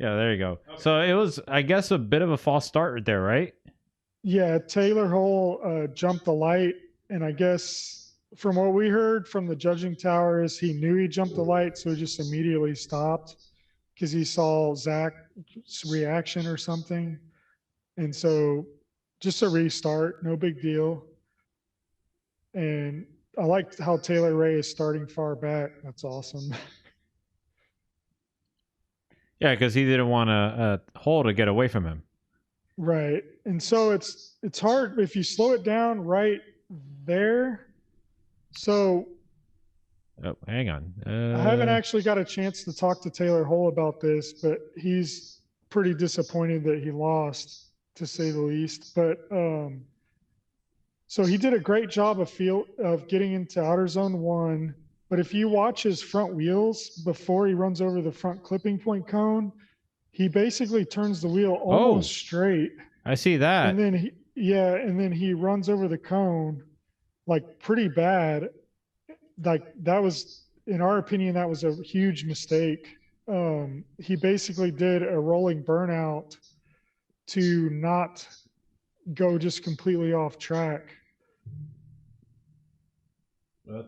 Yeah, there you go. So it was, I guess, a bit of a false start there, right? Yeah, Taylor Hole jumped the light, and I guess from what we heard from the judging tower is he knew he jumped the light, so he just immediately stopped because he saw Zach's reaction or something, and so just a restart, no big deal. And I liked how Taylor Ray is starting far back. That's awesome. Yeah, because he didn't want Hole to get away from him. Right. And so it's hard if you slow it down right there. So Oh, hang on. I haven't actually got a chance to talk to Taylor Hole about this, but he's pretty disappointed that he lost, to say the least. But so he did a great job of getting into outer zone one. But if you watch his front wheels before he runs over the front clipping point cone, he basically turns the wheel almost straight. I see that. And then he runs over the cone like pretty bad. Like that was, in our opinion, that was a huge mistake. He basically did a rolling burnout to not go just completely off track.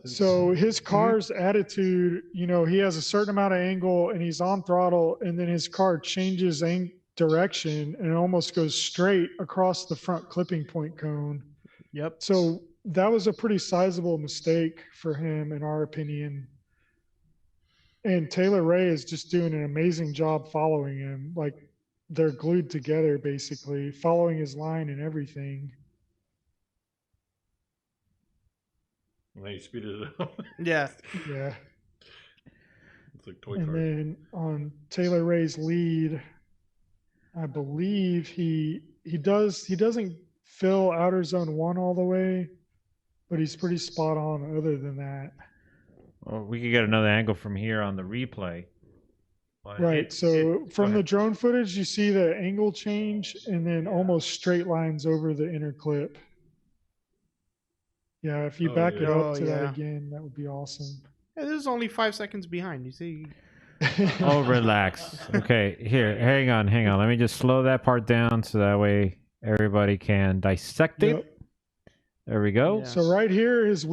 So his car's attitude, he has a certain amount of angle and he's on throttle, and then his car changes direction and it almost goes straight across the front clipping point cone. Yep. So that was a pretty sizable mistake for him, in our opinion. And Taylor Ray is just doing an amazing job following him. Like they're glued together, basically, following his line and everything. And then you speeded it up. Yeah. Yeah. It's like toy And cars. then on Taylor Ray's lead, I believe he doesn't fill outer zone one all the way, but he's pretty spot on other than that. Well, we could get another angle from here on the replay. But Right. So from the drone footage, you see the angle change and then almost straight lines over the inner clip. Yeah, if you back it up to that again, that would be awesome. Yeah, this is only 5 seconds behind. You see. Oh, relax. Okay, here, hang on. Let me just slow that part down so that way everybody can dissect it. Yep. There we go. Yeah. So right here, his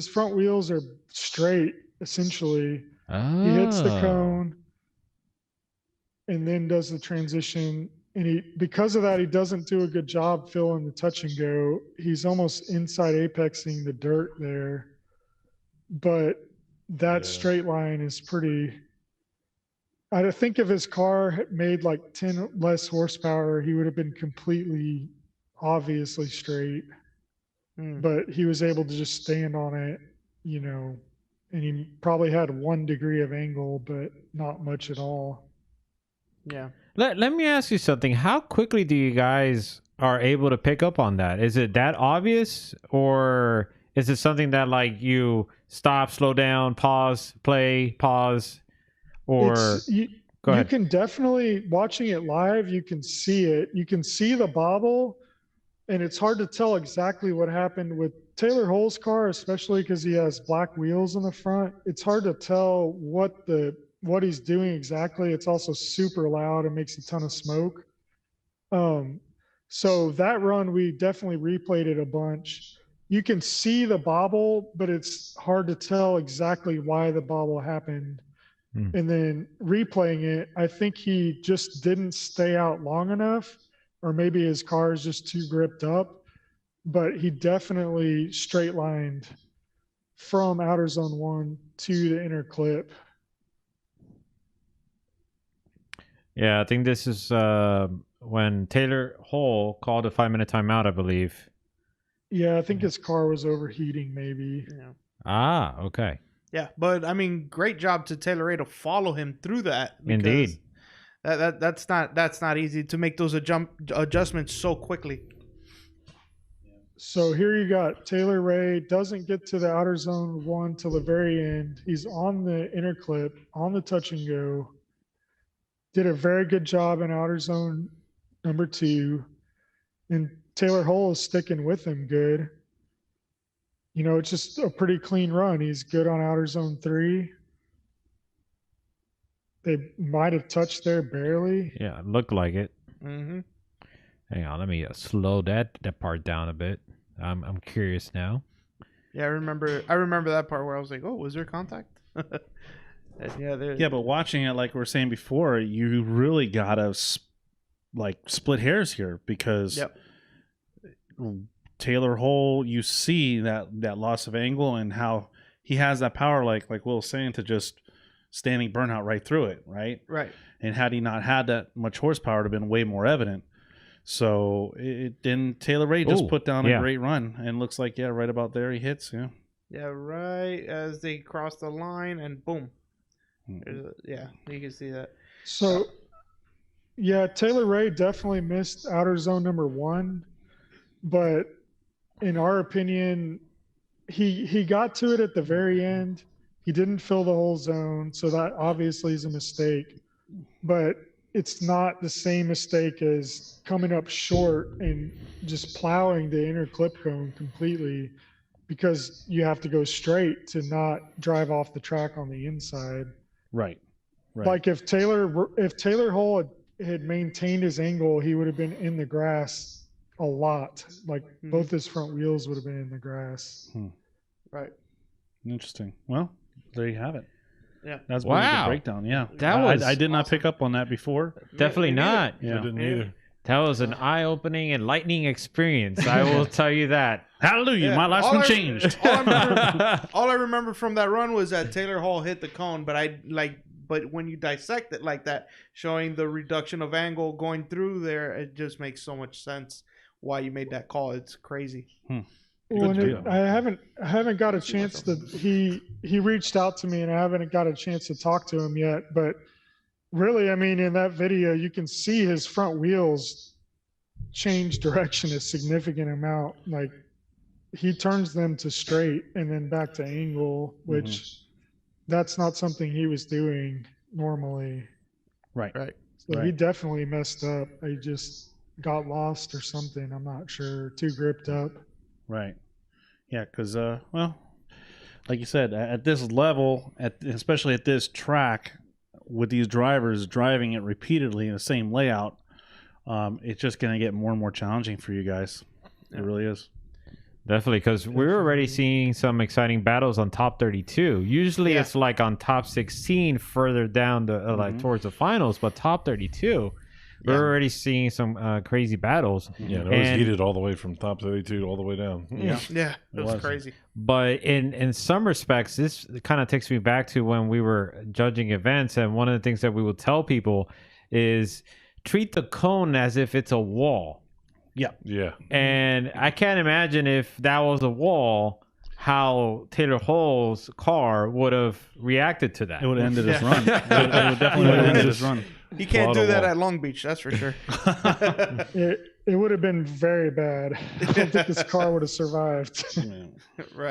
front wheels are straight, essentially. Oh. He hits the cone and then does the transition. And because of that, he doesn't do a good job filling the touch and go. He's almost inside apexing the dirt there. But that straight line is pretty. I think if his car had made like 10 less horsepower, he would have been completely obviously straight. But he was able to just stand on it, and he probably had 1 degree of angle, but not much at all. Yeah. Let me ask you something. How quickly do you guys are able to pick up on that? Is it that obvious, or is it something that like you stop, slow down, pause, play, pause, or go ahead? You can definitely, watching it live, you can see it. You can see the bobble, and it's hard to tell exactly what happened with Taylor Hole's car, especially because he has black wheels in the front. It's hard to tell what he's doing exactly. It's also super loud and makes a ton of smoke. So that run, we definitely replayed it a bunch. You can see the bobble, but it's hard to tell exactly why the bobble happened. And then replaying it, I think he just didn't stay out long enough, or maybe his car is just too gripped up, but he definitely straight lined from outer zone one to the inner clip. Yeah, I think this is when Taylor Hole called a 5-minute timeout, I believe. Yeah, I think his car was overheating, maybe. Yeah. Ah, okay. Yeah, but I mean, great job to Taylor Ray to follow him through that. Indeed. That's not easy to make those adjustments so quickly. So here you got Taylor Ray doesn't get to the outer zone one till the very end. He's on the inner clip, on the touch and go. Did a very good job in outer zone number 2. And Taylor Hole is sticking with him good. It's just a pretty clean run. He's good on outer zone 3. They might have touched there barely. Yeah, it looked like it. Mm-hmm. Hang on, let me slow that part down a bit. I'm curious now. Yeah, I remember that part where I was like, "Oh, was there contact?" Yeah, but watching it, like we were saying before, you really gotta split hairs here because Yep. Taylor Hole, you see that loss of angle and how he has that power, like Will was saying, to just standing burnout right through it, right? Right. And had he not had that much horsepower, it would have been way more evident. So then Taylor Ray just Ooh, put down yeah. a great run, and looks like right about there he hits. Yeah. Yeah, right as they cross the line, and boom. Mm-hmm. Yeah, you can see that. So, yeah, Taylor Ray definitely missed outer zone number 1, but in our opinion, he got to it at the very end. He didn't fill the whole zone, so that obviously is a mistake. But it's not the same mistake as coming up short and just plowing the inner clip cone completely, because you have to go straight to not drive off the track on the inside. Right. Like if Taylor Hole had maintained his angle, he would have been in the grass a lot. Like both his front wheels would have been in the grass. Right. Interesting. Well, there you have it. Yeah. That's really Wow. good breakdown. Yeah. That was I did not awesome. pick up on that before. Definitely Me neither. not. Yeah. I didn't either. That was an eye-opening, enlightening experience. I will tell you that. Hallelujah. Yeah. My life's All been I- changed. All I remember from that run was that Taylor Hall hit the cone, but when you dissect it like that, showing the reduction of angle going through there, it just makes so much sense why you made that call. It's crazy. When deal. I haven't got a chance to. He reached out to me, and I haven't got a chance to talk to him yet. But really, I mean, in that video, you can see his front wheels change direction a significant amount. Like he turns them to straight and then back to angle, which that's not something he was doing normally. Right. So Right. he definitely messed up. He just got lost or something. I'm not sure. Too gripped up. Right. Yeah, because, well, like you said, at this level, especially at this track, with these drivers driving it repeatedly in the same layout, it's just going to get more and more challenging for you guys. It really is. Definitely, because we're already seeing some exciting battles on top 32. Usually it's like on top 16 further down the like towards the finals, but top 32, we're already seeing some crazy battles. Yeah, and it was heated all the way from top 32 all the way down. Yeah, it was crazy. But in some respects, this kind of takes me back to when we were judging events, and one of the things that we will tell people is treat the cone as if it's a wall. Yeah. And I can't imagine if that was a wall, how Taylor Hole's car would have reacted to that. It would have ended his run. It would definitely have ended his run. He can't Plot do a that wall. at Long Beach, that's for sure. It would have been very bad. I don't think this car would have survived. Yeah. Right.